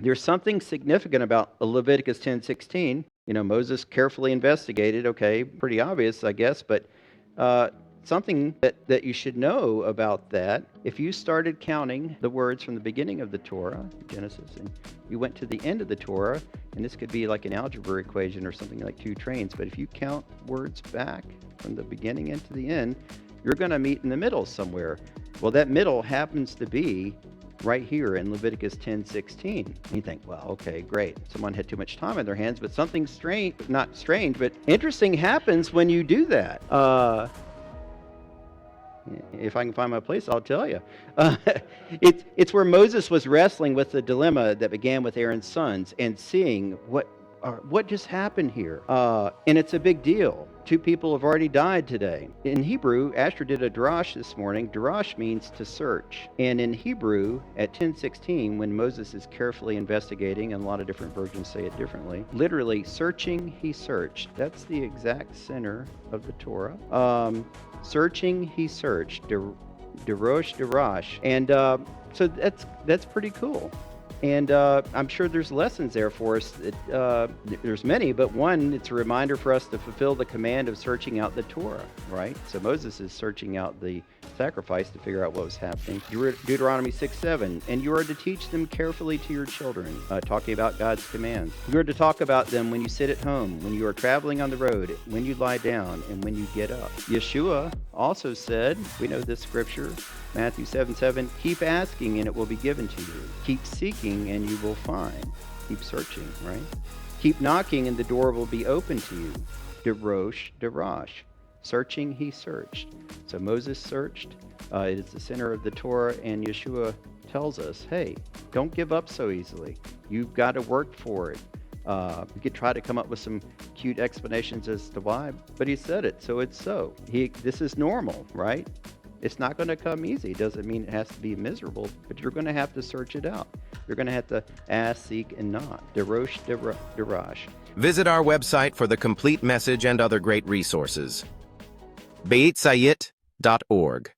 There's something significant about Leviticus 10:16. Moses carefully investigated. Okay, pretty obvious, I guess, but something that you should know about that, if you started counting the words from the beginning of the Torah, Genesis, and you went to the end of the Torah, and this could be like an algebra equation or something like two trains, but if you count words back from the beginning into the end, you're going to meet in the middle somewhere. Well, that middle happens to be right here in Leviticus 10:16. You think, well, okay, great. Someone had too much time on their hands, but something strange, not strange, but interesting happens when you do that. If I can find my place, I'll tell you. It's where Moses was wrestling with the dilemma that began with Aaron's sons and seeing what just happened here. And it's a big deal. 2 people have already died today. In Hebrew, Asher did a Derosh this morning. Derosh means to search. And in Hebrew, at 10:16, when Moses is carefully investigating, and a lot of different versions say it differently, literally, searching, he searched. That's the exact center of the Torah. Searching, he searched. Derosh, Derosh. And so that's pretty cool. And I'm sure there's lessons there for us. There's many, but one, it's a reminder for us to fulfill the command of searching out the Torah, right? So Moses is searching out the sacrifice to figure out what was happening. Deuteronomy 6:7, and you are to teach them carefully to your children, talking about God's commands. You are to talk about them when you sit at home, when you are traveling on the road, when you lie down, and when you get up. Yeshua also said, we know this scripture, Matthew 7:7, keep asking and it will be given to you. Keep seeking and you will find. Keep searching, right? Keep knocking and the door will be open to you. Derosh, Derosh. Searching, he searched. So Moses searched. It is the center of the Torah, and Yeshua tells us, hey, don't give up so easily. You've got to work for it. You could try to come up with some cute explanations as to why, but he said it, so it's so. This is normal, right? It's not going to come easy. It doesn't mean it has to be miserable, but you're going to have to search it out. You're going to have to ask, seek, and knock. Derosh, Derosh. Visit our website for the complete message and other great resources. beitzayit.org